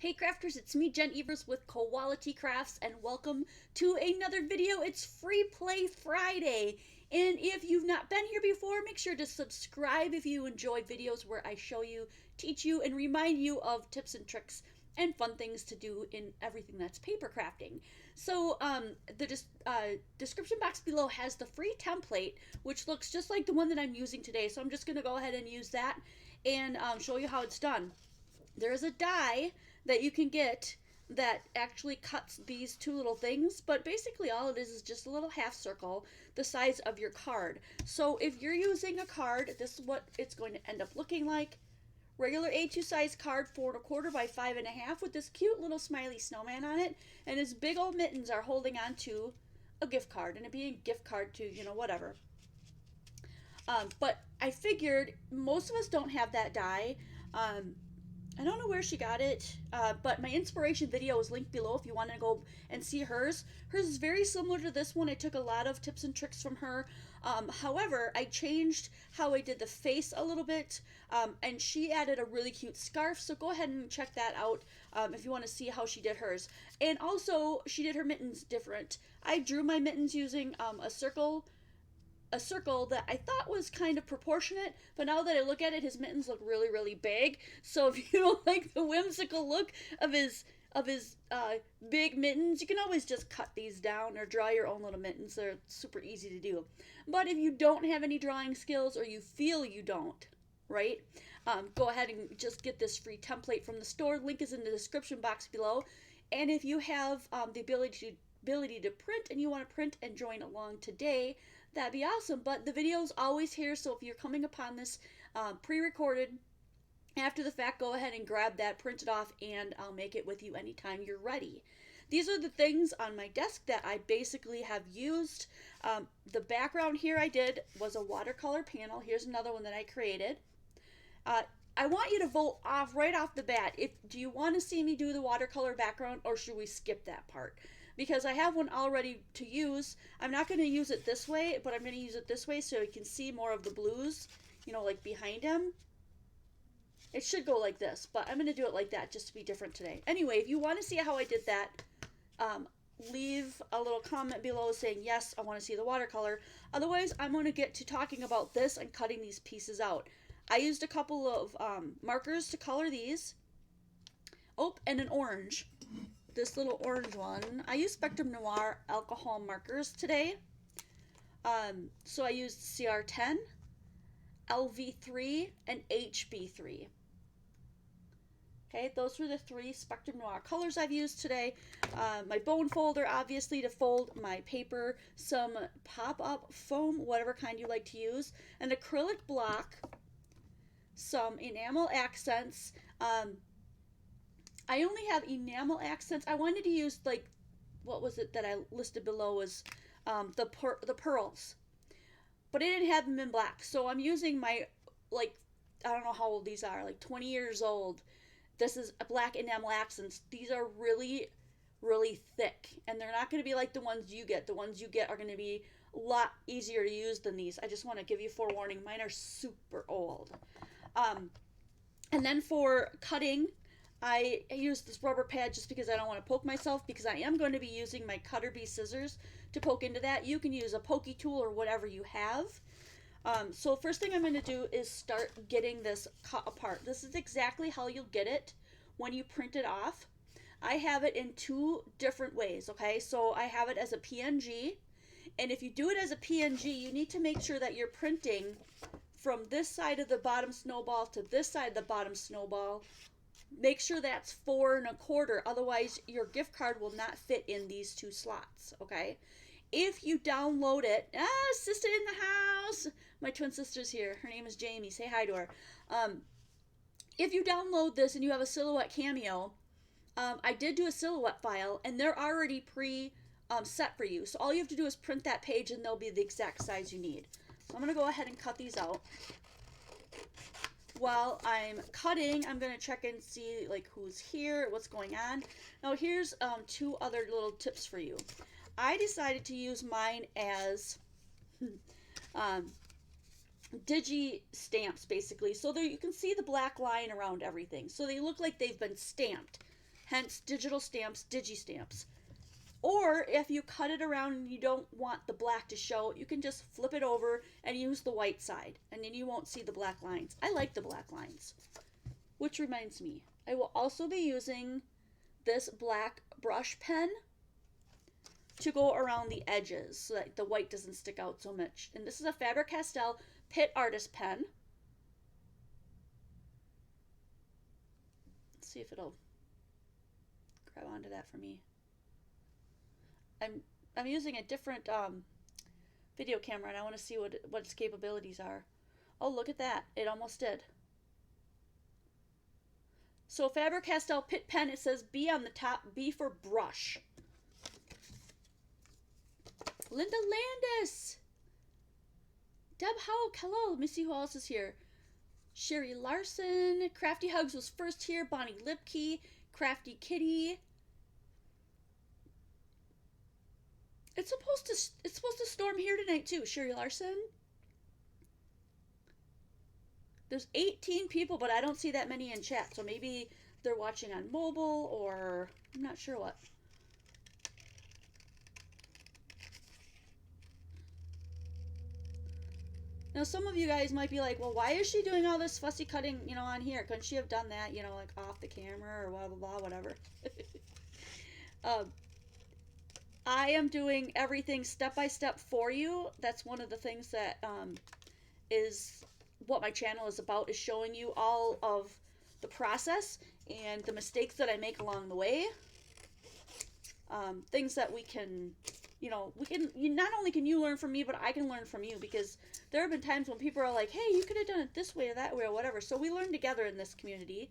Hey crafters, it's me Jen Evers with Quality Crafts and welcome to another video. It's Free Play Friday. And if you've not been here before, make sure to subscribe if you enjoy videos where I show you, teach you, and remind you of tips and tricks and fun things to do in everything that's paper crafting. So the description box below has the free template, which looks just like the one that I'm using today. So I'm just going to go ahead and use that and show you how it's done. There is a die that you can get that actually cuts these two little things, but basically all it is just a little half circle the size of your card. So if you're using a card, this is what it's going to end up looking like. Regular A2 size card, 4¼ by 5½ with this cute little smiley snowman on it, and his big old mittens are holding on to a gift card, and it being a gift card to, whatever. But I figured most of us don't have that die. I don't know where she got it, but my inspiration video is linked below if you want to go and see hers. Hers is very similar to this one. I took a lot of tips and tricks from her. However, I changed how I did the face a little bit, and she added a really cute scarf, so go ahead and check that out if you want to see how she did hers. And also, she did her mittens different. I drew my mittens using a circle that I thought was kind of proportionate, but now that I look at it, his mittens look really, really big. So if you don't like the whimsical look of his big mittens, you can always just cut these down or draw your own little mittens. They're super easy to do. But if you don't have any drawing skills or you feel you don't, right, go ahead and just get this free template from the store. Link is in the description box below. And if you have the ability to print and you want to print and join along today, that'd be awesome. But the video's always here, so if you're coming upon this pre-recorded after the fact, go ahead and grab that, print it off, and I'll make it with you anytime you're ready. These are the things on my desk that I basically have used. The background here I did was a watercolor panel. Here's another one that I created. I want you to vote right off the bat. Do you want to see me do the watercolor background, or should we skip that part? Because I have one already to use. I'm not going to use it this way, but I'm going to use it this way so you can see more of the blues, like behind him. It should go like this, but I'm going to do it like that just to be different today. Anyway, if you want to see how I did that, leave a little comment below saying, yes, I want to see the watercolor. Otherwise, I'm going to get to talking about this and cutting these pieces out. I used a couple of markers to color these. Oh, and an orange. This little orange one. I used Spectrum Noir alcohol markers today. So I used CR10, LV3, and HB3. Okay, those were the 3 Spectrum Noir colors I've used today. My bone folder, obviously, to fold my paper, some pop-up foam, whatever kind you like to use, an acrylic block, some enamel accents. I only have enamel accents. I wanted to use, what was it that I listed below was the pearls. But I didn't have them in black. So I'm using my, I don't know how old these are, 20 years old. This is black enamel accents. These are really, really thick. And they're not going to be like the ones you get. The ones you get are going to be a lot easier to use than these. I just want to give you forewarning. Mine are super old. And then for cutting, I use this rubber pad just because I don't want to poke myself, because I am going to be using my cutter bee scissors to poke into that. You can use a pokey tool or whatever you have. So first thing I'm going to do is start getting this cut apart. This is exactly how you'll get it when you print it off. I have it in 2 different ways, okay? So I have it as a PNG, and if you do it as a PNG, you need to make sure that you're printing from this side of the bottom snowball to this side of the bottom snowball. Make sure that's 4¼ otherwise your gift card will not fit in these 2 slots, okay? If you download it, sister in the house, my twin sister's here, her name is Jamie, say hi to her. If you download this and you have a silhouette cameo, I did do a silhouette file and they're already set for you, so all you have to do is print that page and they'll be the exact size you need. So I'm going to go ahead and cut these out. While I'm cutting, I'm going to check and see who's here, what's going on. Now here's 2 other little tips for you. I decided to use mine as digi stamps, basically, so there you can see the black line around everything. So they look like they've been stamped. hence digital stamps, digi-stamps. Or if you cut it around and you don't want the black to show, you can just flip it over and use the white side, and then you won't see the black lines. I like the black lines. Which reminds me, I will also be using this black brush pen to go around the edges so that the white doesn't stick out so much. And this is a Faber-Castell Pitt Artist pen. Let's see if it'll grab onto that for me. I'm using a different video camera, and I want to see what its capabilities are. Oh, look at that. It almost did. So Faber-Castell Pitt pen, it says B on the top, B for brush. Linda Landis. Deb Houck, hello. Let me see who else is here. Sherry Larson. Crafty Hugs was first here. Bonnie Lipke. Crafty Kitty. It's supposed to storm here tonight too, Sherry Larson. There's 18 people, but I don't see that many in chat, so maybe they're watching on mobile, or I'm not sure what. Now, some of you guys might be like, well, why is she doing all this fussy cutting, you know, on here? Couldn't she have done that, you know, like off the camera or blah, blah, blah, whatever. I am doing everything step by step for you. That's one of the things that is what my channel is about, is showing you all of the process and the mistakes that I make along the way. Things that we can, you know, not only can you learn from me, but I can learn from you, because there have been times when people are like, hey, you could have done it this way or that way or whatever. So we learn together in this community.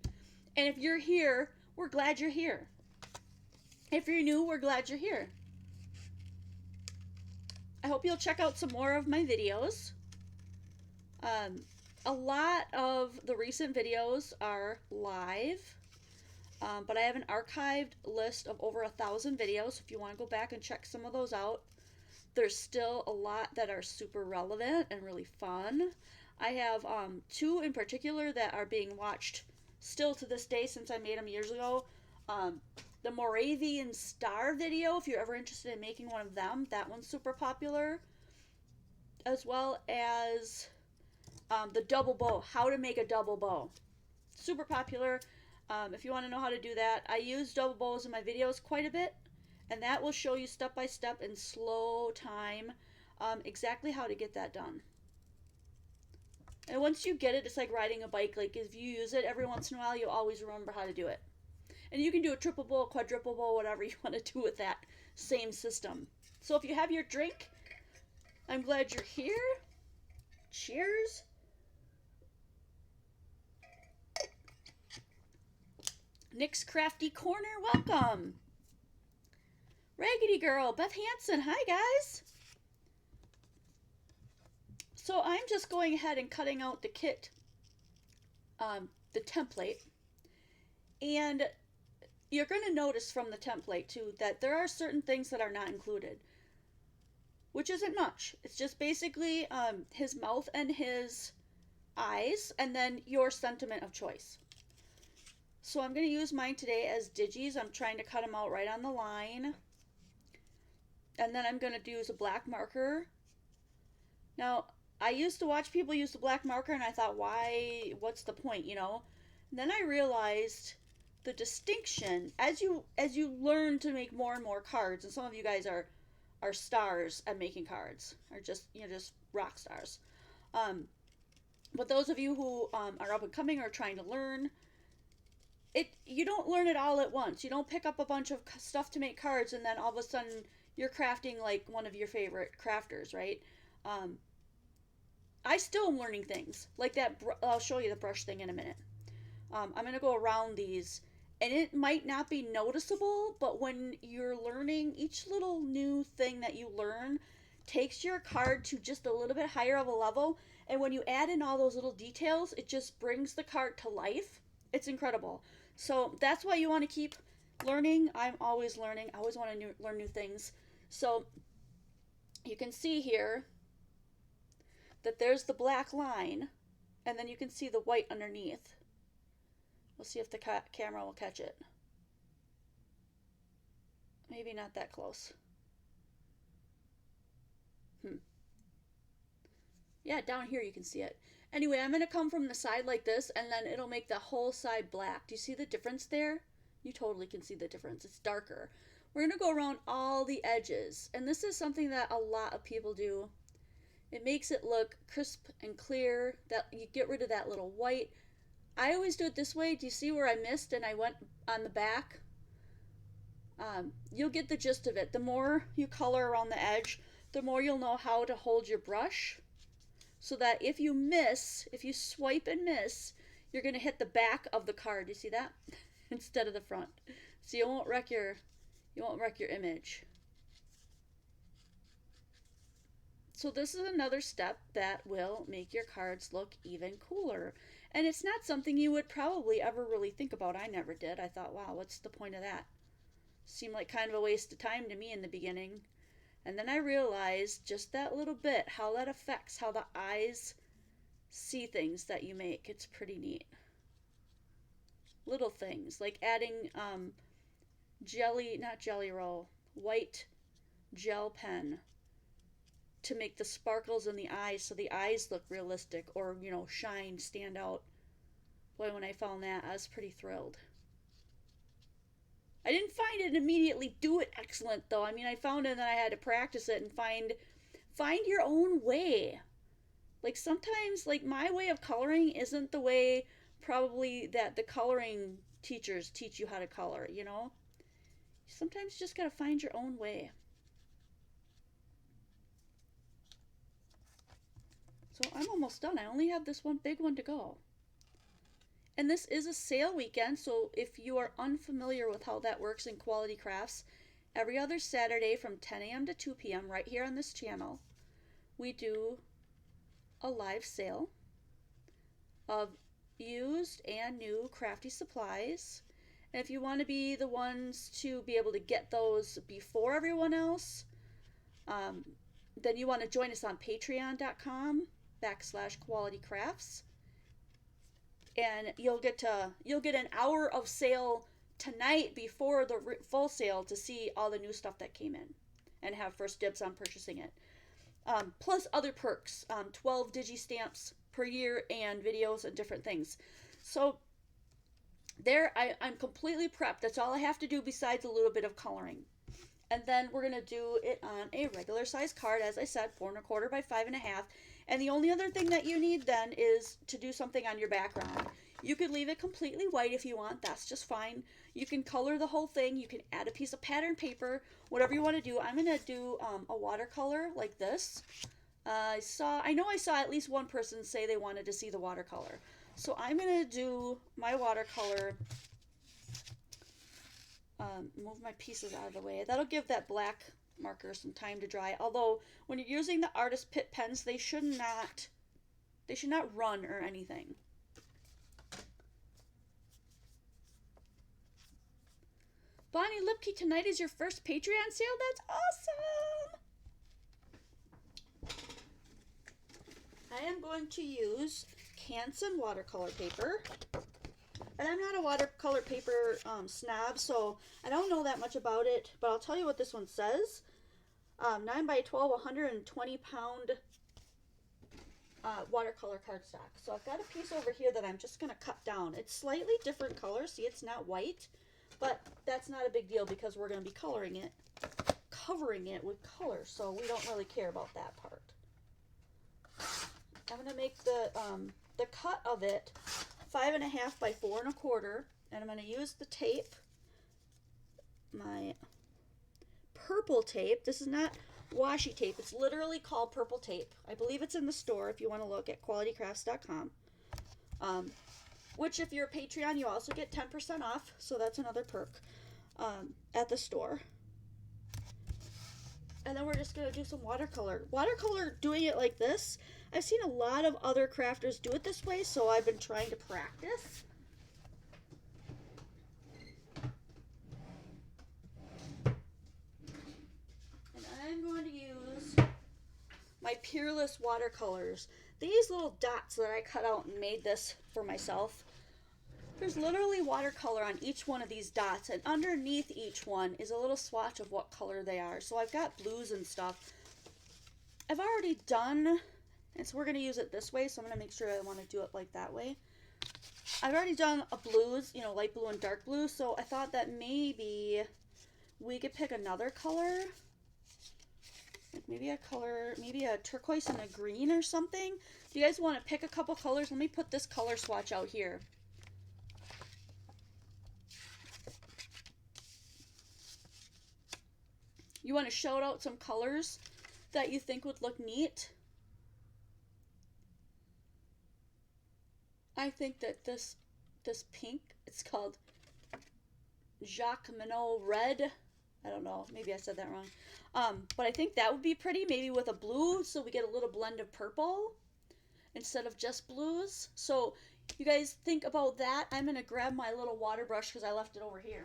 And if you're here, we're glad you're here. If you're new, we're glad you're here. I hope you'll check out some more of my videos. A lot of the recent videos are live, but I have an archived list of over 1,000 videos. If you want to go back and check some of those out, there's still a lot that are super relevant and really fun. I have 2 in particular that are being watched still to this day since I made them years ago. The Moravian Star video, if you're ever interested in making one of them, that one's super popular. As well as the double bow, how to make a double bow. Super popular. If you want to know how to do that, I use double bows in my videos quite a bit, and that will show you step by step in slow time exactly how to get that done. And once you get it, it's like riding a bike. Like, if you use it every once in a while, you'll always remember how to do it. And you can do a triple bow, quadruple bow, whatever you want to do with that same system. So if you have your drink, I'm glad you're here. Cheers. Nick's Crafty Corner, welcome. Raggedy Girl, Beth Hansen, hi guys. So I'm just going ahead and cutting out the kit, the template. And you're going to notice from the template too that there are certain things that are not included, which isn't much. It's just basically his mouth and his eyes, and then your sentiment of choice. So I'm going to use mine today as digis. I'm trying to cut them out right on the line. And then I'm going to use a black marker. Now, I used to watch people use the black marker, and I thought, what's the point, you know? And then I realized the distinction as you learn to make more and more cards, and some of you guys are stars at making cards, are just, you know, just rock stars. But those of you who are up and coming or trying to learn, you don't learn it all at once. You don't pick up a bunch of stuff to make cards and then all of a sudden you're crafting like one of your favorite crafters, right? I still am learning things like that. I'll show you the brush thing in a minute. I'm going to go around these, and it might not be noticeable, but when you're learning, each little new thing that you learn takes your card to just a little bit higher of a level. And when you add in all those little details, it just brings the card to life. It's incredible. So that's why you want to keep learning. I'm always learning. I always want to learn new things. So you can see here that there's the black line, and then you can see the white underneath. We'll see if the camera will catch it. Maybe not that close. Yeah, down here you can see it. Anyway, I'm going to come from the side like this, and then it'll make the whole side black. Do you see the difference there? You totally can see the difference. It's darker. We're going to go around all the edges, and this is something that a lot of people do. It makes it look crisp and clear, that you get rid of that little white. I always do it this way. Do you see where I missed and I went on the back? You'll get the gist of it. The more you color around the edge, the more you'll know how to hold your brush, so that if you miss, if you swipe and miss, you're going to hit the back of the card. You see that? Instead of the front. So you won't wreck your image. So this is another step that will make your cards look even cooler. And it's not something you would probably ever really think about. I never did. I thought, wow, what's the point of that? Seemed like kind of a waste of time to me in the beginning. And then I realized just that little bit, how that affects how the eyes see things that you make. It's pretty neat. Little things like adding white gel pen to make the sparkles in the eyes so the eyes look realistic, or, you know, shine, stand out. Boy, when I found that, I was pretty thrilled. I didn't find it immediately do it excellent, though. I mean, I found it and then I had to practice it and find your own way. Like sometimes, like my way of coloring isn't the way probably that the coloring teachers teach you how to color, you know? Sometimes you just gotta find your own way. So I'm almost done. I only have this one big one to go. And this is a sale weekend, so if you are unfamiliar with how that works in Quality Crafts, every other Saturday from 10 a.m. to 2 p.m. right here on this channel, we do a live sale of used and new crafty supplies. And if you want to be the ones to be able to get those before everyone else, then you want to join us on patreon.com/qualitycrafts. And you'll get an hour of sale tonight before the full sale to see all the new stuff that came in and have first dibs on purchasing it. Plus other perks, 12 digi-stamps per year and videos and different things. So there, I'm completely prepped. That's all I have to do besides a little bit of coloring. And then we're going to do it on a regular size card, as I said, 4 1/4 by 5 1/2. And the only other thing that you need then is to do something on your background. You could leave it completely white if you want. That's just fine. You can color the whole thing. You can add a piece of pattern paper, whatever you want to do. I'm going to do a watercolor like this. I know I saw at least one person say they wanted to see the watercolor. So I'm going to do my watercolor. Move my pieces out of the way. That'll give that black marker some time to dry. Although when you're using the artist pit pens, they should not run or anything. Bonnie Lipke, tonight is your first Patreon sale? That's awesome! I am going to use Canson watercolor paper. And I'm not a watercolor paper snob, so I don't know that much about it, but I'll tell you what this one says. 9 by 12, 120 pound watercolor cardstock. So I've got a piece over here that I'm just going to cut down. It's slightly different color. See, it's not white, but that's not a big deal because we're going to be covering it with color, so we don't really care about that part. I'm going to make the cut of it 5 1/2 by 4 1/4, and I'm going to use the tape, my purple tape. This is not washi tape. It's literally called purple tape. I believe it's in the store if you want to look at qualitycrafts.com. Which if you're a Patreon, you also get 10% off, so that's another perk at the store. And then we're just going to do some watercolor. Watercolor, doing it like this, I've seen a lot of other crafters do it this way, so I've been trying to practice. And I'm going to use my Peerless watercolors. These little dots that I cut out and made this for myself There's literally watercolor on each one of these dots, and underneath each one is a little swatch of what color they are. So I've got blues and stuff. I've already done, and so we're going to use it this way, so I'm going to make sure I want to do it like that way. I've already done a blues, you know, light blue and dark blue, so I thought that maybe we could pick another color. Like maybe a color, maybe a turquoise and a green or something. Do you guys want to pick a couple colors? Let me put this color swatch out here. You want to shout out some colors that you think would look neat? I think that this pink, it's called Jacques Minot Red. I don't know, maybe I said that wrong. But I think that would be pretty, maybe with a blue, so we get a little blend of purple instead of just blues. So you guys think about that. I'm going to grab my little water brush because I left it over here.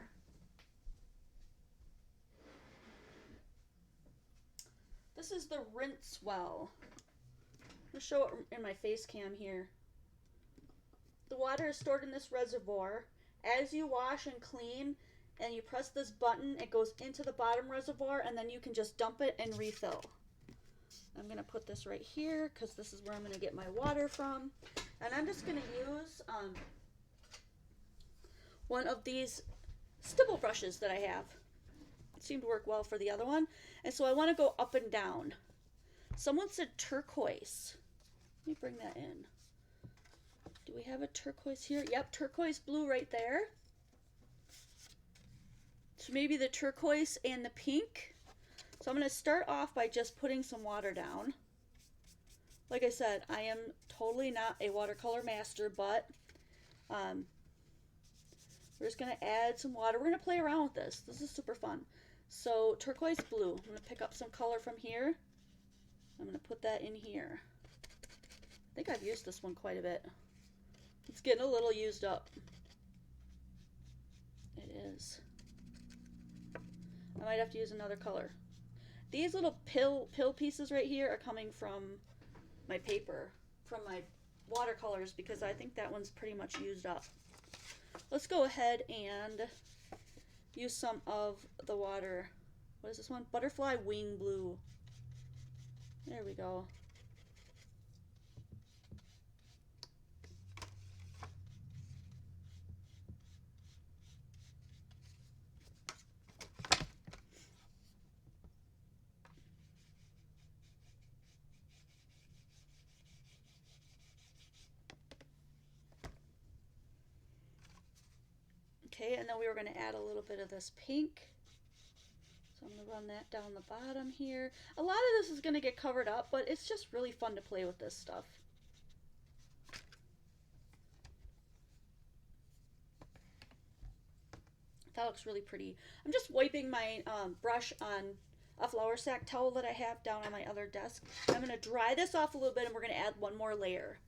This is the Rinse Well. I'll show it in my face cam here. The water is stored in this reservoir. As you wash and clean and you press this button, it goes into the bottom reservoir, and then you can just dump it and refill. I'm going to put this right here because this is where I'm going to get my water from. And I'm just going to use one of these stipple brushes that I have. It seemed to work well for the other one. And so I want to go up and down. Someone said turquoise. Let me bring that in. Do we have a turquoise here? Yep, turquoise blue right there. So maybe the turquoise and the pink. So I'm going to start off by just putting some water down. Like I said, I am totally not a watercolor master, but we're just going to add some water. We're going to play around with this. This is super fun. So turquoise blue. I'm going to pick up some color from here. I'm going to put that in here. I think I've used this one quite a bit. It's getting a little used up. It is. I might have to use another color. These little pill pieces right here are coming from my paper, from my watercolors, because I think that one's pretty much used up. Let's go ahead and use some of the water. What is this one? Butterfly Wing Blue. There we go. Okay, and then we were going to add a little bit of this pink. So I'm going to run that down the bottom here. A lot of this is going to get covered up, but it's just really fun to play with this stuff. That looks really pretty. I'm just wiping my brush on a flour sack towel that I have down on my other desk. I'm going to dry this off a little bit, and we're going to add one more layer.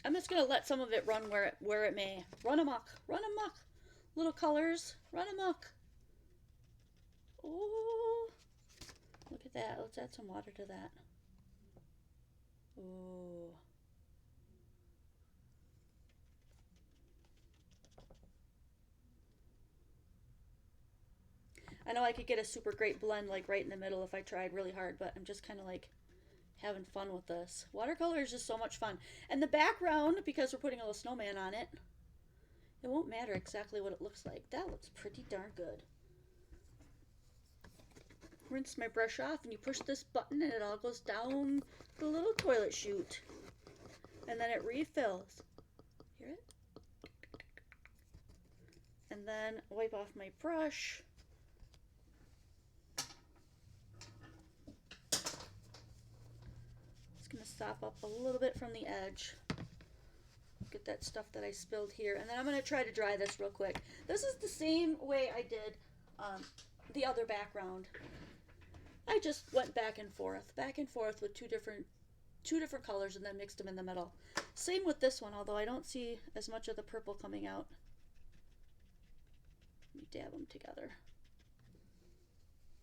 I'm just going to let some of it run where it may. Run amok. Run amok. Little colors. Run amok. Oh, look at that. Let's add some water to that. Oh. I know I could get a super great blend like right in the middle if I tried really hard, but I'm just kind of like having fun with this. Watercolor is just so much fun. And the background, because we're putting a little snowman on it, it won't matter exactly what it looks like. That looks pretty darn good. Rinse my brush off, and you push this button and it all goes down the little toilet chute. And then it refills. Hear it? And then wipe off my brush. Just gonna sop up a little bit from the edge. Get that stuff that I spilled here. And then I'm gonna try to dry this real quick. This is the same way I did the other background. I just went back and forth with two different colors and then mixed them in the middle. Same with this one, although I don't see as much of the purple coming out. Let me dab them together.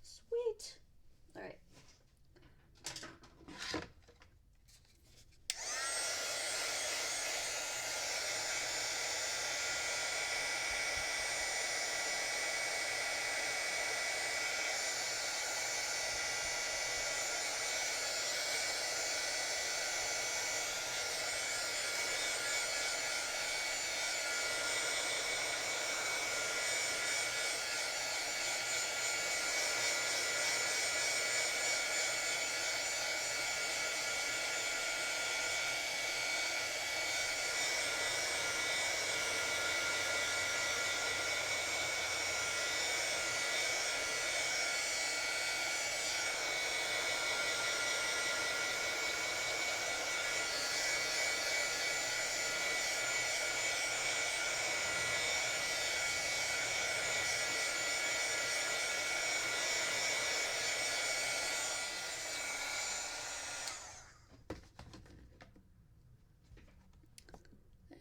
Sweet. All right.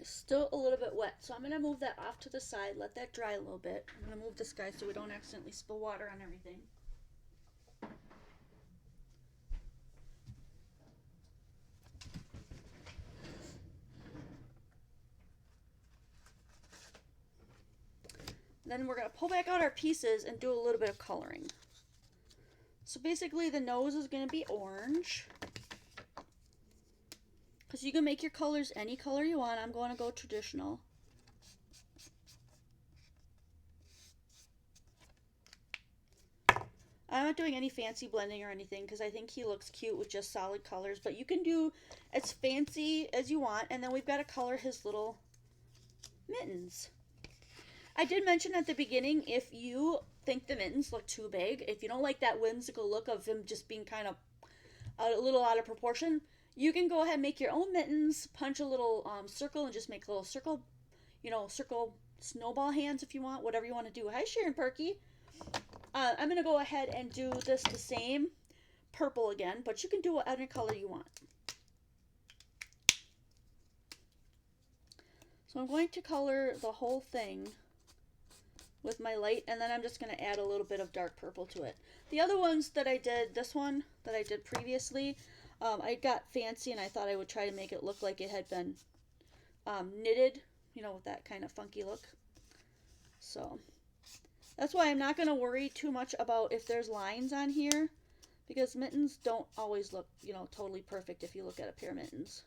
Still a little bit wet, so I'm going to move that off to the side, let that dry a little bit. I'm going to move this guy so we don't accidentally spill water on everything. Then we're going to pull back out our pieces and do a little bit of coloring. So basically the nose is going to be orange. Because you can make your colors any color you want. I'm going to go traditional. I'm not doing any fancy blending or anything because I think he looks cute with just solid colors. But you can do as fancy as you want. And then we've got to color his little mittens. I did mention at the beginning, if you think the mittens look too big, if you don't like that whimsical look of him just being kind of a little out of proportion, you can go ahead and make your own mittens, punch a little circle and just make a little circle, circle snowball hands if you want, whatever you want to do. Hi, Sharon Perky. I'm going to go ahead and do this the same purple again, but you can do whatever color you want. So I'm going to color the whole thing with my light, and then I'm just going to add a little bit of dark purple to it. The other ones that I did, this one that I did previously, I got fancy and I thought I would try to make it look like it had been knitted, with that kind of funky look. So that's why I'm not going to worry too much about if there's lines on here, because mittens don't always look, totally perfect if you look at a pair of mittens.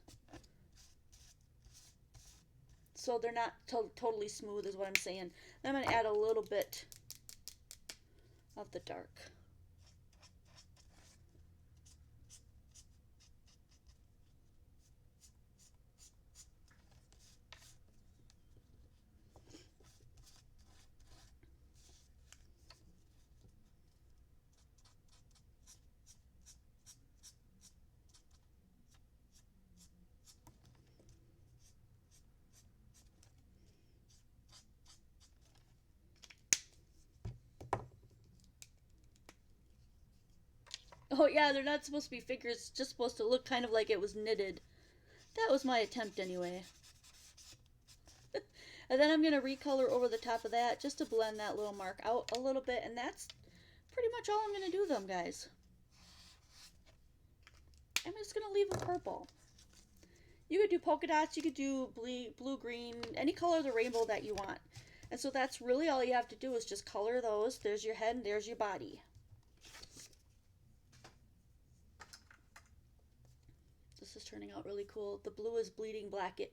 So they're not totally smooth is what I'm saying. Then I'm going to add a little bit of the dark. Oh yeah, they're not supposed to be figures, it's just supposed to look kind of like it was knitted. That was my attempt anyway. And then I'm going to recolor over the top of that just to blend that little mark out a little bit, and that's pretty much all I'm going to do them, guys. I'm just going to leave them purple. You could do polka dots, you could do blue, green, any color of the rainbow that you want. And so that's really all you have to do is just color those. There's your head and there's your body. this is turning out really cool. The blue is bleeding back in.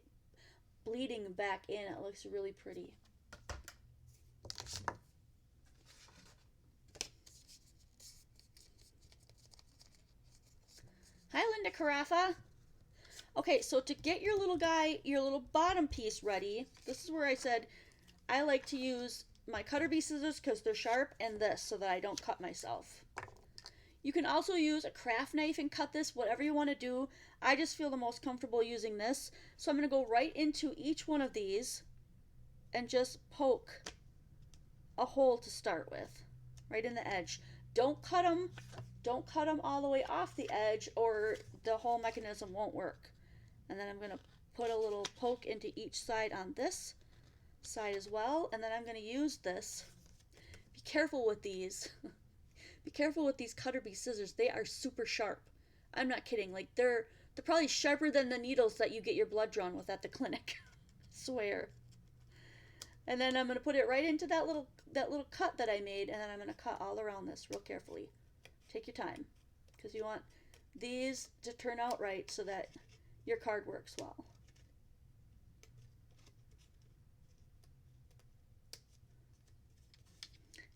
It looks really pretty. Hi, Linda Carafa. Okay, so to get your little guy, your little bottom piece ready, this is where I said I like to use my cutter bee scissors because they're sharp, and this so that I don't cut myself. You can also use a craft knife and cut this, whatever you want to do. I just feel the most comfortable using this. So I'm going to go right into each one of these and just poke a hole to start with, right in the edge. Don't cut them all the way off the edge or the whole mechanism won't work. And then I'm going to put a little poke into each side on this side as well. And then I'm going to use this. Be careful with these. Be careful with these cutter bee scissors. They are super sharp. I'm not kidding. Like they're probably sharper than the needles that you get your blood drawn with at the clinic. I swear. And then I'm going to put it right into that little cut that I made, and then I'm going to cut all around this real carefully. Take your time, because you want these to turn out right so that your card works well.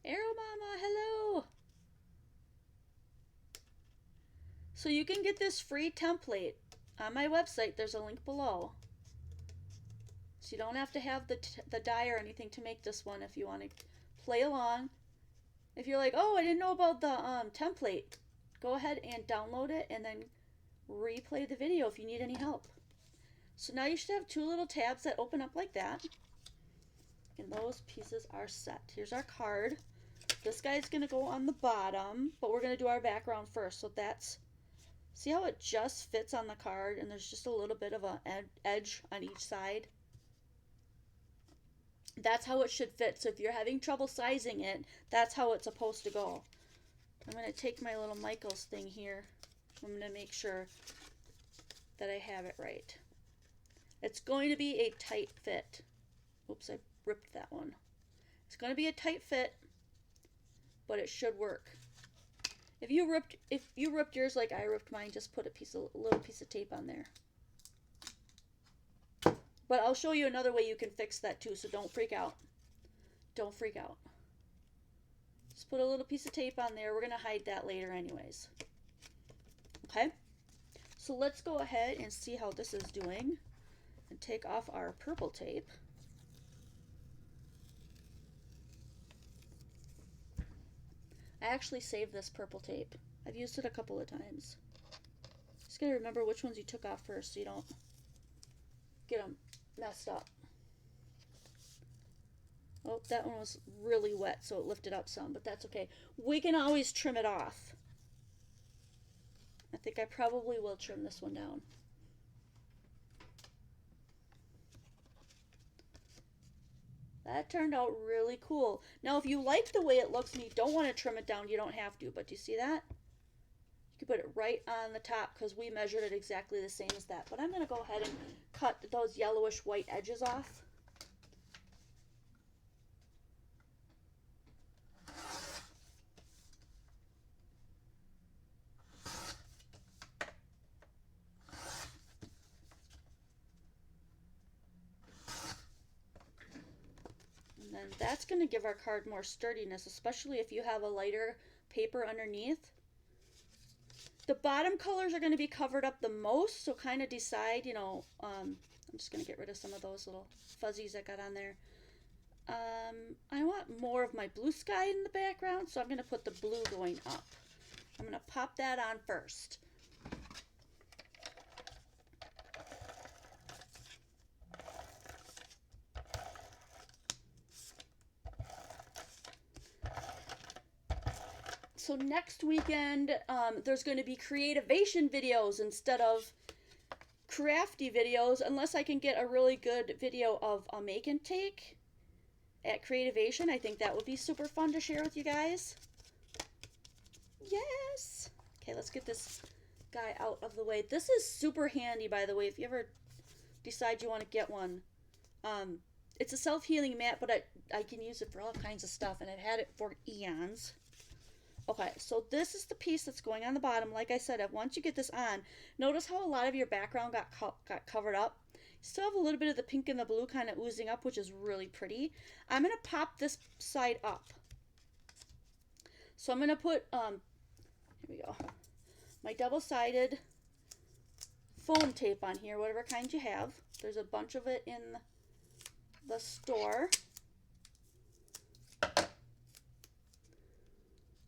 Arrow Mama, hello! So you can get this free template on my website. There's a link below. So you don't have to have the die or anything to make this one if you want to play along. If you're like, oh, I didn't know about the template, go ahead and download it and then replay the video if you need any help. So now you should have two little tabs that open up like that. And those pieces are set. Here's our card. This guy's going to go on the bottom, but we're going to do our background first. So that's, see how it just fits on the card and there's just a little bit of an edge on each side? That's how it should fit. So if you're having trouble sizing it, that's how it's supposed to go. I'm going to take my little Michaels thing here. I'm going to make sure that I have it right. It's going to be a tight fit. Oops, I ripped that one. It's going to be a tight fit, but it should work. If you ripped yours like I ripped mine, just put a little piece of tape on there. But I'll show you another way you can fix that too, so don't freak out. Don't freak out. Just put a little piece of tape on there. We're going to hide that later anyways. Okay? So let's go ahead and see how this is doing. And take off our purple tape. I actually saved this purple tape. I've used it a couple of times. Just gotta remember which ones you took off first so you don't get them messed up. Oh, that one was really wet, so it lifted up some, but that's okay. We can always trim it off. I think I probably will trim this one down. That turned out really cool. Now, if you like the way it looks and you don't want to trim it down, you don't have to. But do you see that? You can put it right on the top because we measured it exactly the same as that. But I'm going to go ahead and cut those yellowish white edges off. And that's going to give our card more sturdiness, especially if you have a lighter paper underneath. The bottom colors are going to be covered up the most, so kind of decide, you know, I'm just going to get rid of some of those little fuzzies I got on there. I want more of my blue sky in the background, so I'm going to put the blue going up. I'm going to pop that on first. So next weekend, there's going to be creativation videos instead of crafty videos, unless I can get a really good video of a make and take at Creativation. I think that would be super fun to share with you guys. Yes! Okay, let's get this guy out of the way. This is super handy, by the way, if you ever decide you want to get one. It's a self-healing mat, but I can use it for all kinds of stuff, and I've had it for eons. Okay, so this is the piece that's going on the bottom. Like I said, once you get this on, notice how a lot of your background got covered up. You still have a little bit of the pink and the blue kind of oozing up, which is really pretty. I'm going to pop this side up. So I'm going to put, here we go, my double-sided foam tape on here, whatever kind you have. There's a bunch of it in the store.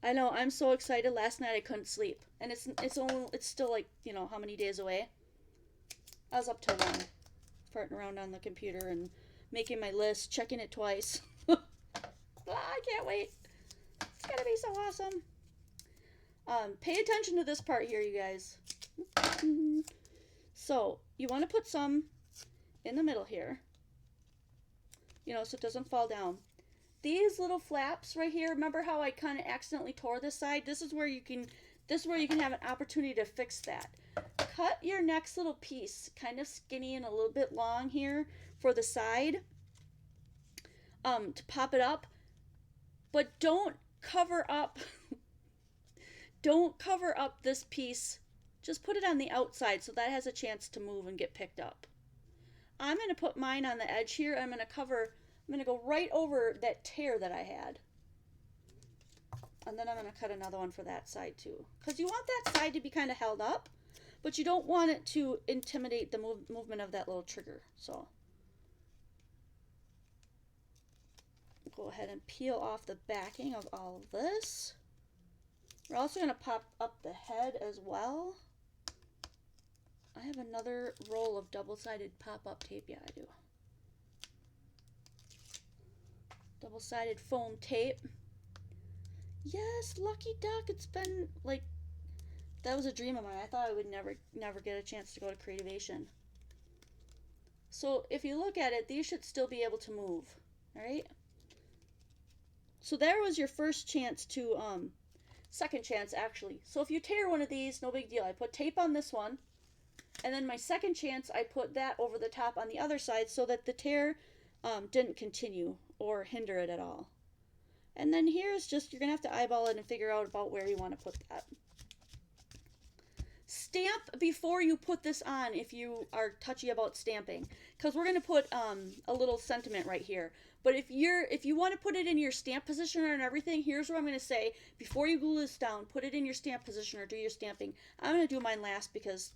I know, I'm so excited. Last night I couldn't sleep. And it's still like, you know, how many days away? I was up till 1, farting around on the computer and making my list, checking it twice. I can't wait. It's gonna be so awesome. Pay attention to this part here, you guys. So, you want to put some in the middle here. You know, so it doesn't fall down. These little flaps right here, remember how I kind of accidentally tore this side? This is where you can have an opportunity to fix that. Cut your next little piece kind of skinny and a little bit long here for the side to pop it up, but don't cover up don't cover up this piece. Just put it on the outside so that has a chance to move and get picked up. I'm going to put mine on the edge here. I'm going to go right over that tear that I had. And then I'm going to cut another one for that side too. Because you want that side to be kind of held up, but you don't want it to intimidate the movement of that little trigger. So go ahead and peel off the backing of all of this. We're also going to pop up the head as well. I have another roll of double-sided pop-up tape. Yeah, I do. Double-sided foam tape. Yes, lucky duck. It's been like, that was a dream of mine. I thought I would never get a chance to go to Creativation. So if you look at it, these should still be able to move. All right. So there was your first chance to, second chance actually. So if you tear one of these, no big deal. I put tape on this one. And then my second chance, I put that over the top on the other side so that the tear didn't continue or hinder it at all. And then here's just, you're going to have to eyeball it and figure out about where you want to put that. Stamp before you put this on if you are touchy about stamping. Because we're going to put a little sentiment right here. But if you want to put it in your stamp positioner and everything, here's what I'm going to say. Before you glue this down, put it in your stamp position or do your stamping. I'm going to do mine last because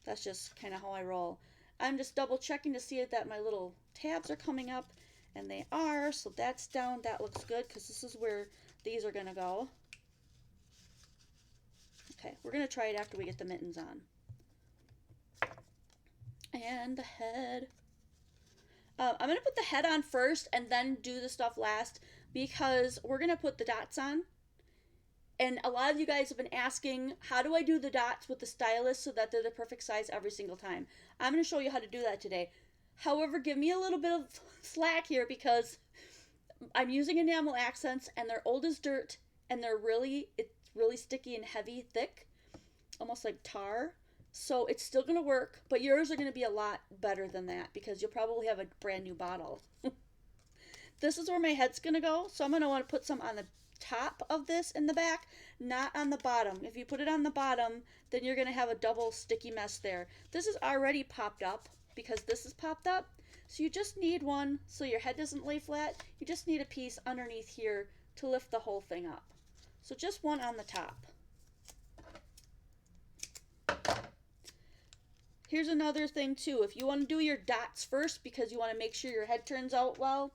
that's just kind of how I roll. I'm just double checking to see that my little tabs are coming up, and they are, so that's down. That looks good because this is where these are going to go. Okay, we're going to try it after we get the mittens on. And the head. I'm going to put the head on first and then do the stuff last because we're going to put the dots on. And a lot of you guys have been asking, how do I do the dots with the stylus so that they're the perfect size every single time? I'm going to show you how to do that today. However, give me a little bit of slack here because I'm using enamel accents and they're old as dirt and it's really sticky and heavy, thick, almost like tar. So it's still going to work, but yours are going to be a lot better than that because you'll probably have a brand new bottle. This is where my head's going to go. So I'm going to want to put some on the top of this in the back, not on the bottom. If you put it on the bottom, then you're going to have a double sticky mess there. This is already popped up because this is popped up. So you just need one so your head doesn't lay flat. You just need a piece underneath here to lift the whole thing up. So just one on the top. Here's another thing too. If you want to do your dots first because you want to make sure your head turns out well,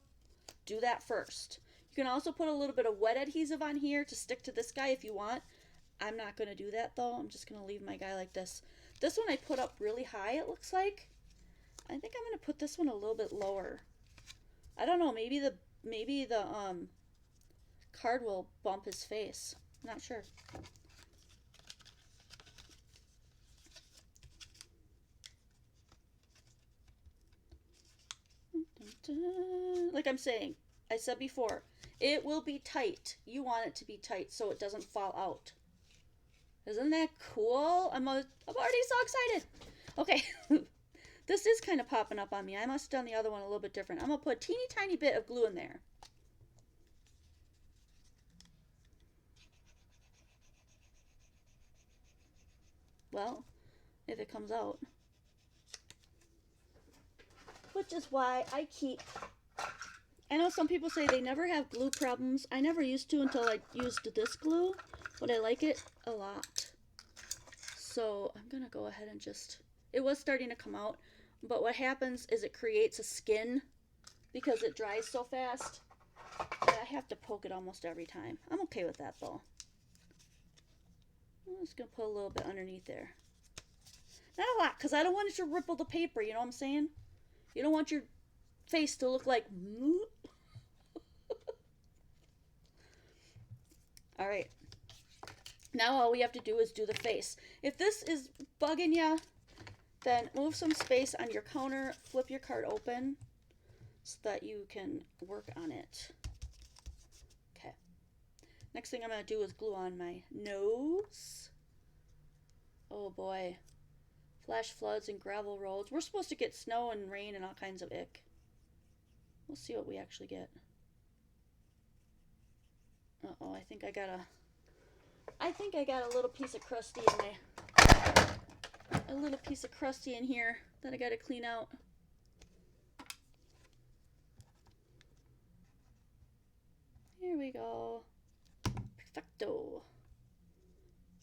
do that first. You can also put a little bit of wet adhesive on here to stick to this guy if you want. I'm not going to do that though. I'm just going to leave my guy like this. This one I put up really high, it looks like. I think I'm going to put this one a little bit lower. I don't know, maybe the card will bump his face. I'm not sure. Like I'm saying, I said before, it will be tight. You want it to be tight so it doesn't fall out. Isn't that cool? I'm already so excited. Okay, this is kind of popping up on me. I must have done the other one a little bit different. I'm going to put a teeny tiny bit of glue in there. Well, if it comes out. Which is why I know some people say they never have glue problems. I never used to until I used this glue, but I like it a lot. So I'm gonna go ahead and it was starting to come out, but what happens is it creates a skin because it dries so fast that I have to poke it almost every time. I'm okay with that though. I'm just gonna put a little bit underneath there. Not a lot, because I don't want it to ripple the paper, you know what I'm saying? You don't want your face to look like Alright. Now all we have to do is do the face. If this is bugging ya, then move some space on your counter, flip your card open so that you can work on it. Okay. Next thing I'm going to do is glue on my nose. Oh boy. Flash floods and gravel roads. We're supposed to get snow and rain and all kinds of ick. We'll see what we actually get. Uh-oh, I think I got a little piece of crusty in there. A little piece of crusty in here that I gotta clean out. Here we go. Perfecto.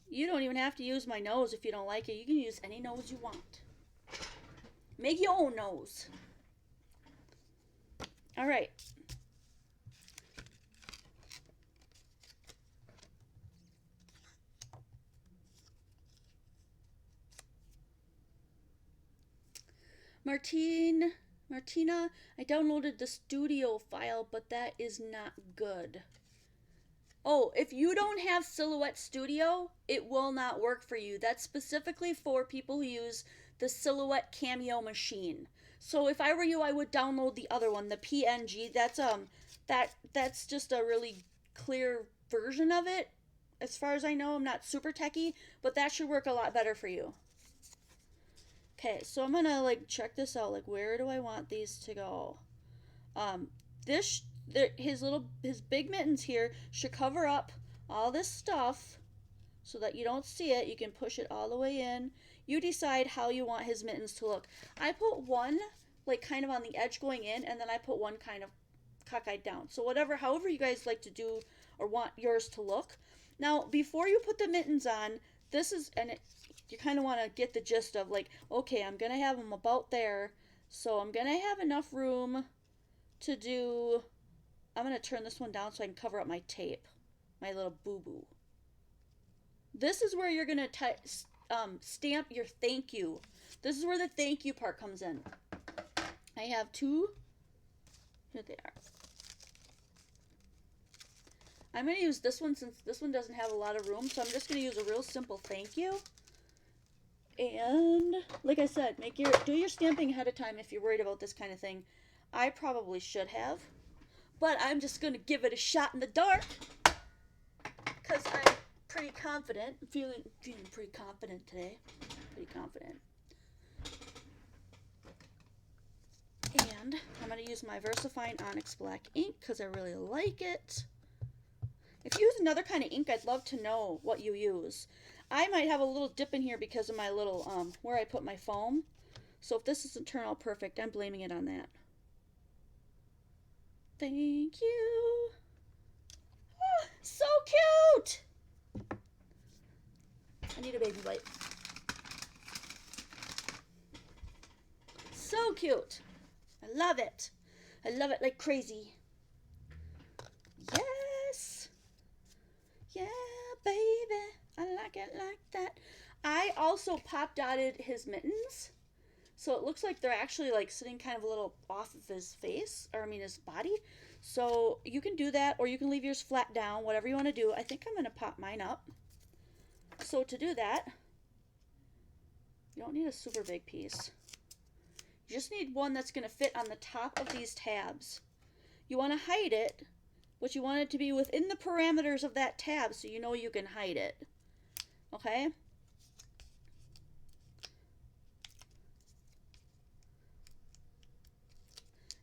You don't even have to use my nose if you don't like it. You can use any nose you want. Make your own nose. Alright. Martina, I downloaded the studio file, but that is not good. Oh, if you don't have Silhouette Studio, it will not work for you. That's specifically for people who use the Silhouette Cameo machine. So if I were you, I would download the other one, the PNG. That's just a really clear version of it. As far as I know, I'm not super techie, but that should work a lot better for you. Okay, so I'm gonna check this out. Where do I want these to go? His big mittens here should cover up all this stuff so that you don't see it. You can push it all the way in. You decide how you want his mittens to look. I put one kind of on the edge going in, and then I put one kind of cockeyed down. So however you guys like to do or want yours to look. Now, before you put the mittens on, you kind of want to get the gist of okay, I'm going to have them about there. So I'm going to have enough room to do, I'm going to turn this one down so I can cover up my tape, my little boo-boo. This is where you're going to stamp your thank you. This is where the thank you part comes in. I have two. Here they are. I'm going to use this one since this one doesn't have a lot of room. So I'm just going to use a real simple thank you. And like I said, do your stamping ahead of time if you're worried about this kind of thing. I probably should have, but I'm just going to give it a shot in the dark because I'm pretty confident. Feeling pretty confident today. Pretty confident. And I'm going to use my VersaFine Onyx Black ink because I really like it. If you use another kind of ink, I'd love to know what you use. I might have a little dip in here because of my little, where I put my foam. So if this doesn't turn out perfect, I'm blaming it on that. Thank you. Oh, so cute. I need a baby wipe. So cute. I love it. I love it like crazy. Yes. Yeah, baby. I like it like that. I also pop dotted his mittens. So it looks like they're actually sitting kind of a little off of his face, or I mean his body. So you can do that, or you can leave yours flat down, whatever you want to do. I think I'm going to pop mine up. So to do that, you don't need a super big piece. You just need one that's going to fit on the top of these tabs. You want to hide it, but you want it to be within the parameters of that tab so you know you can hide it. Okay?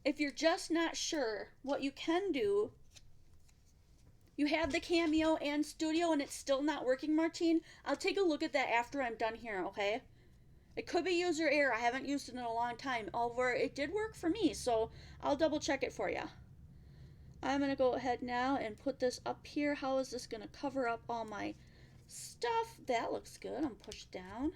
If you're just not sure, what you can do You have the Cameo and Studio and it's still not working, Martine, I'll take a look at that after I'm done here, okay? It could be user error. I haven't used it in a long time. However, it did work for me, so I'll double check it for you. I'm going to go ahead now and put this up here. How is this going to cover up all my stuff? That looks good. I'm pushed down.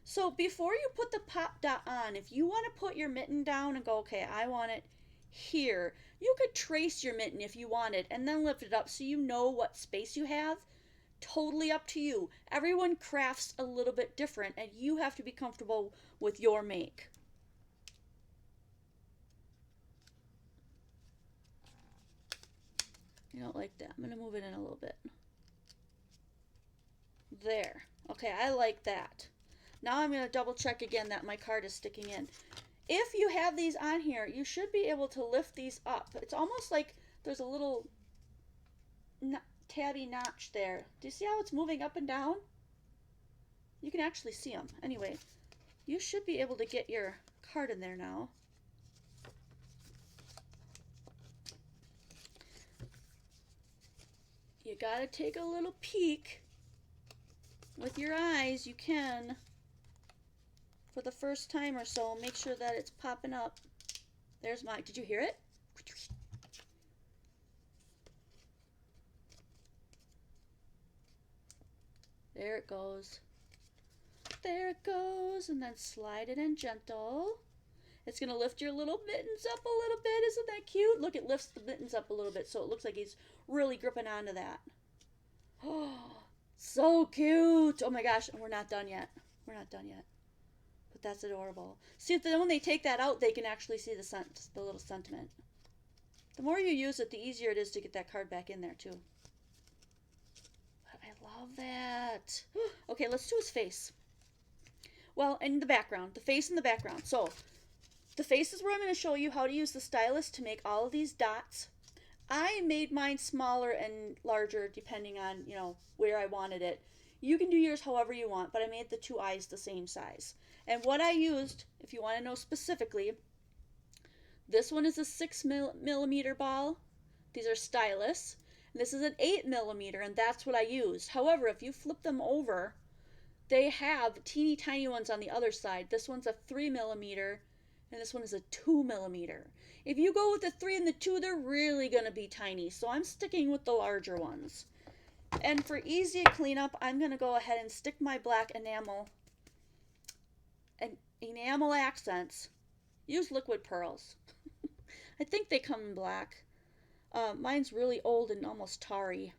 So before you put the pop dot on, if you want to put your mitten down and go, okay, I want it here, you could trace your mitten if you wanted and then lift it up so you know what space you have. Totally up to you. Everyone crafts a little bit different and you have to be comfortable with your make. I don't like that. I'm going to move it in a little bit. There. Okay, I like that. Now I'm going to double check again that my card is sticking in. If you have these on here, you should be able to lift these up. It's almost like there's a little tabby notch there. Do you see how it's moving up and down? You can actually see them. Anyway, you should be able to get your card in there now. You gotta take a little peek with your eyes. You can, for the first time or so, make sure that it's popping up. There's mine. Did you hear it? There it goes. There it goes. And then slide it in gentle. It's going to lift your little mittens up a little bit. Isn't that cute? Look, it lifts the mittens up a little bit, so it looks like he's really gripping onto that. Oh, so cute. Oh my gosh, we're not done yet. We're not done yet. But that's adorable. See, then when they take that out, they can actually see the little sentiment. The more you use it, the easier it is to get that card back in there, too. But I love that. Okay, let's do his face. Well, in the background. The face in the background. So, the face is where I'm going to show you how to use the stylus to make all of these dots. I made mine smaller and larger depending on, you know, where I wanted it. You can do yours however you want, but I made the two eyes the same size. And what I used, if you want to know specifically, this one is a 6mm ball. These are stylus. And this is an 8mm, and that's what I used. However, if you flip them over, they have teeny tiny ones on the other side. This one's a 3mm. And this one is a 2mm. If you go with the 3 and the 2, they're really going to be tiny. So I'm sticking with the larger ones. And for easy cleanup, I'm going to go ahead and stick my black enamel accents. Use liquid pearls. I think they come in black. Mine's really old and almost tarry.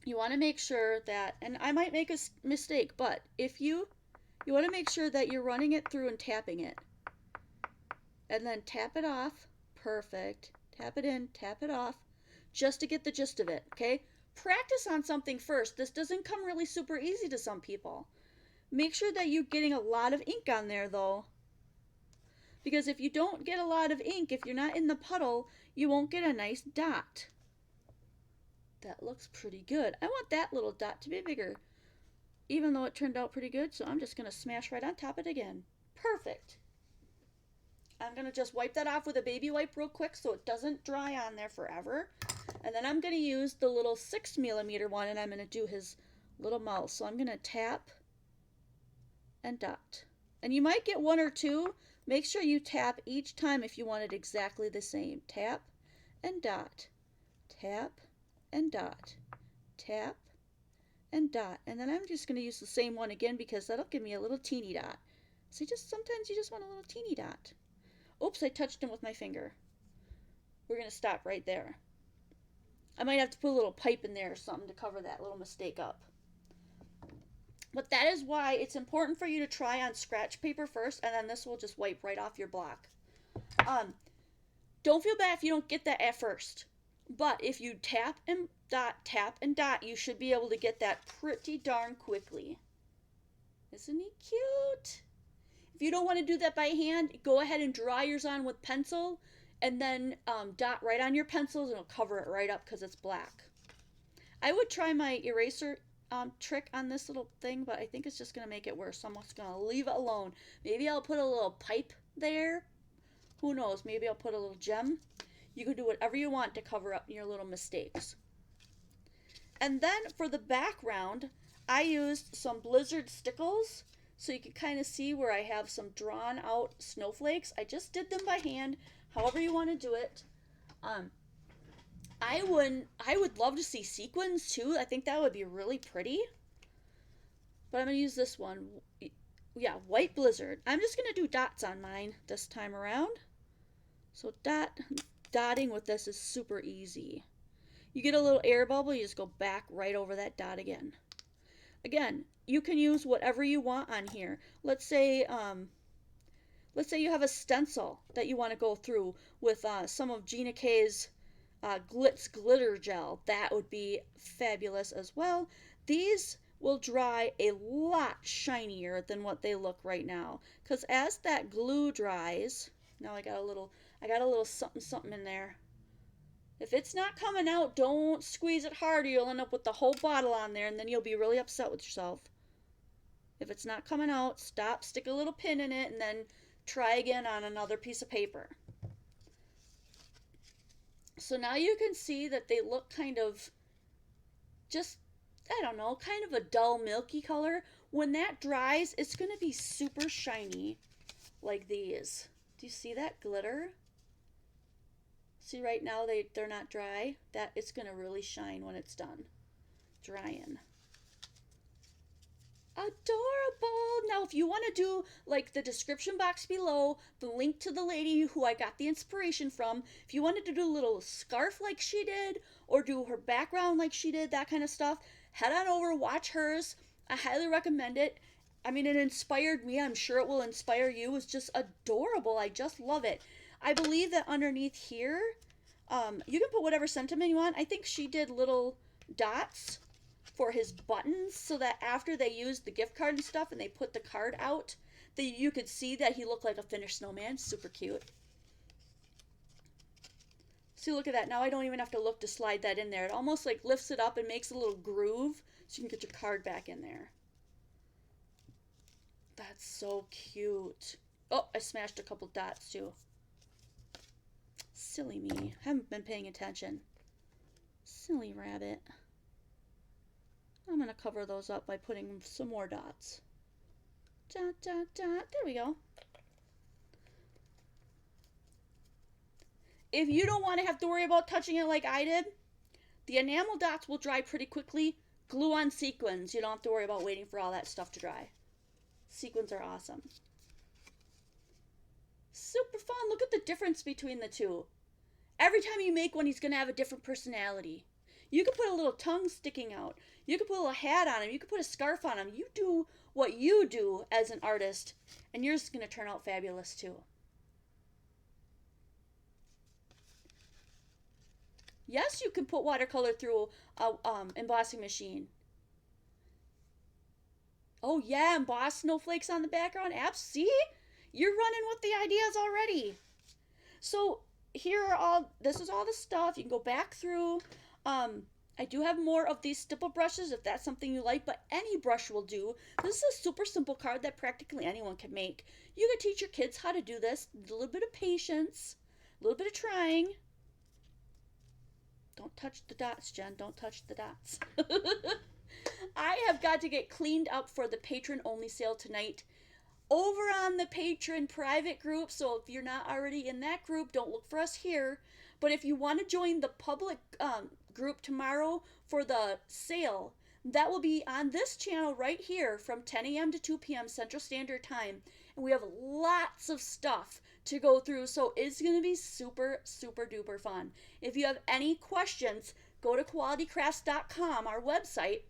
You want to make sure that, and I might make a mistake, but if you want to make sure that you're running it through and tapping it. And then tap it off. Perfect. Tap it in, tap it off. Just to get the gist of it, okay? Practice on something first. This doesn't come really super easy to some people. Make sure that you're getting a lot of ink on there, though. Because if you don't get a lot of ink, if you're not in the puddle, you won't get a nice dot. That looks pretty good. I want that little dot to be bigger, even though it turned out pretty good, so I'm just going to smash right on top of it again. Perfect. I'm going to just wipe that off with a baby wipe real quick so it doesn't dry on there forever. And then I'm going to use the little 6mm one, and I'm going to do his little mouth. So I'm going to tap and dot. And you might get one or two. Make sure you tap each time if you want it exactly the same. Tap and dot. Tap and dot. Tap and dot. And then I'm just going to use the same one again because that'll give me a little teeny dot. See, sometimes you just want a little teeny dot. Oops, I touched him with my finger. We're going to stop right there. I might have to put a little pipe in there or something to cover that little mistake up. But that is why it's important for you to try on scratch paper first, and then this will just wipe right off your block. Don't feel bad if you don't get that at first. But if you tap and dot, you should be able to get that pretty darn quickly. Isn't he cute? If you don't want to do that by hand, go ahead and draw yours on with pencil and then dot right on your pencils and it'll cover it right up because it's black. I would try my eraser trick on this little thing, but I think it's just going to make it worse. So I'm just going to leave it alone. Maybe I'll put a little pipe there. Who knows? Maybe I'll put a little gem. You can do whatever you want to cover up your little mistakes. And then for the background, I used some Blizzard stickles, so you can kind of see where I have some drawn out snowflakes. I just did them by hand, however you want to do it. I would love to see sequins too. I think that would be really pretty. But I'm going to use this one. Yeah, white Blizzard. I'm just going to do dots on mine this time around. So dotting with this is super easy. You get a little air bubble, you just go back right over that dot again. Again, you can use whatever you want on here. Let's say you have a stencil that you want to go through with some of Gina K's Glitz glitter gel. That would be fabulous as well. These will dry a lot shinier than what they look right now, because as that glue dries, now I got a little something in there. If it's not coming out, don't squeeze it hard, or you'll end up with the whole bottle on there, and then you'll be really upset with yourself. If it's not coming out, stop, stick a little pin in it, and then try again on another piece of paper. So now you can see that they look kind of just, I don't know, kind of a dull milky color. When that dries, it's going to be super shiny like these. Do you see that glitter? See, right now they're not dry. That it's going to really shine when it's done drying. Adorable. Now, if you want to do like the description box below, the link to the lady who I got the inspiration from, if you wanted to do a little scarf like she did, or do her background like she did, that kind of stuff, head on over, watch hers. I highly recommend it. I mean, it inspired me. I'm sure it will inspire you. It's just adorable. I just love it. I believe that underneath here, you can put whatever sentiment you want. I think she did little dots for his buttons, so that after they used the gift card and stuff and they put the card out, that you could see that he looked like a finished snowman. Super cute. See, look at that. Now I don't even have to look to slide that in there. It almost like lifts it up and makes a little groove so you can get your card back in there. That's so cute. Oh, I smashed a couple dots too. Silly me. Haven't been paying attention. Silly rabbit. I'm going to cover those up by putting some more dots. Dot, dot, dot. There we go. If you don't want to have to worry about touching it like I did, the enamel dots will dry pretty quickly. Glue on sequins. You don't have to worry about waiting for all that stuff to dry. Sequins are awesome. Super fun. Look at the difference between the two. Every time you make one, he's going to have a different personality. You could put a little tongue sticking out. You could put a little hat on him. You could put a scarf on him. You do what you do as an artist, and yours is going to turn out fabulous too. Yes, you can put watercolor through a embossing machine. Oh yeah, emboss snowflakes on the background. See? You're running with the ideas already. So this is all the stuff. You can go back through. I do have more of these stipple brushes if that's something you like, but any brush will do. This is a super simple card that practically anyone can make. You can teach your kids how to do this. A little bit of patience, a little bit of trying. Don't touch the dots, Jen. Don't touch the dots. I have got to get cleaned up for the patron-only sale tonight over on the patron private group. So if you're not already in that group, don't look for us here. But if you want to join the public group tomorrow for the sale, that will be on this channel right here from 10 a.m. to 2 p.m. Central Standard Time. And we have lots of stuff to go through, so it's going to be super, super duper fun. If you have any questions, go to qualitycrafts.com, our website,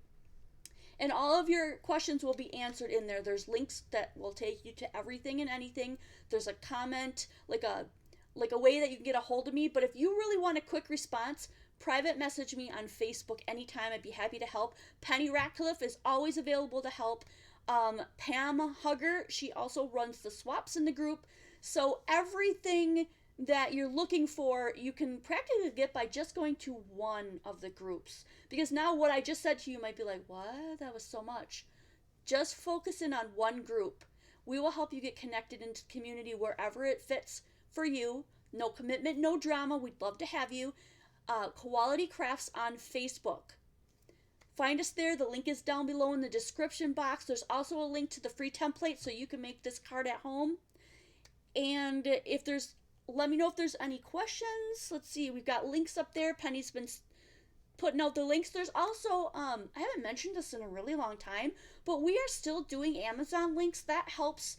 and all of your questions will be answered in there. There's links that will take you to everything and anything. There's a comment, like a way that you can get a hold of me. But if you really want a quick response, private message me on Facebook anytime. I'd be happy to help. Penny Ratcliffe is always available to help. Pam Hugger, she also runs the swaps in the group. So everything that you're looking for, you can practically get by just going to one of the groups. Because now what I just said to you might be like, what? That was so much. Just focus in on one group. We will help you get connected into community wherever it fits for you. No commitment, no drama. We'd love to have you. Quality Crafts on Facebook. Find us there. The link is down below in the description box. There's also a link to the free template so you can make this card at home. And let me know if there's any questions. Let's see, we've got links up there. Penny's been putting out the links. There's also, I haven't mentioned this in a really long time, but we are still doing Amazon links. That helps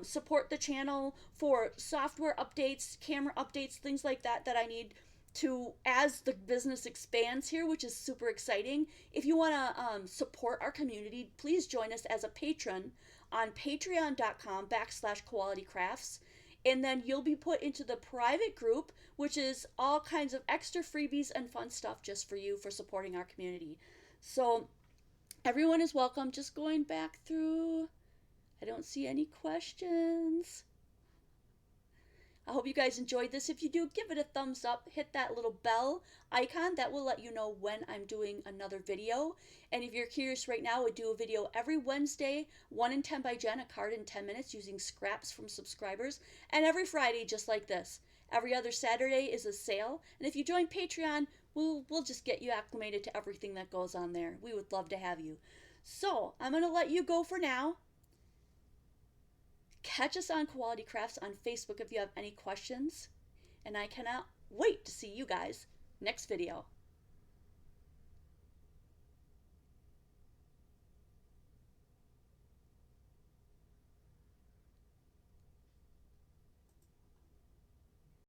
support the channel for software updates, camera updates, things like that I need to as the business expands here, which is super exciting. If you want to support our community, please join us as a patron on patreon.com/qualitycrafts, and then you'll be put into the private group, which is all kinds of extra freebies and fun stuff just for you for supporting our community. So everyone is welcome. Just going back through, I don't see any questions. I hope you guys enjoyed this. If you do, give it a thumbs up. Hit that little bell icon. That will let you know when I'm doing another video. And if you're curious right now, I do a video every Wednesday, 1 in 10 by Jen, a card in 10 minutes using scraps from subscribers. And every Friday, just like this. Every other Saturday is a sale. And if you join Patreon, we'll just get you acclimated to everything that goes on there. We would love to have you. So I'm going to let you go for now. Catch us on Quality Crafts on Facebook if you have any questions. And I cannot wait to see you guys next video.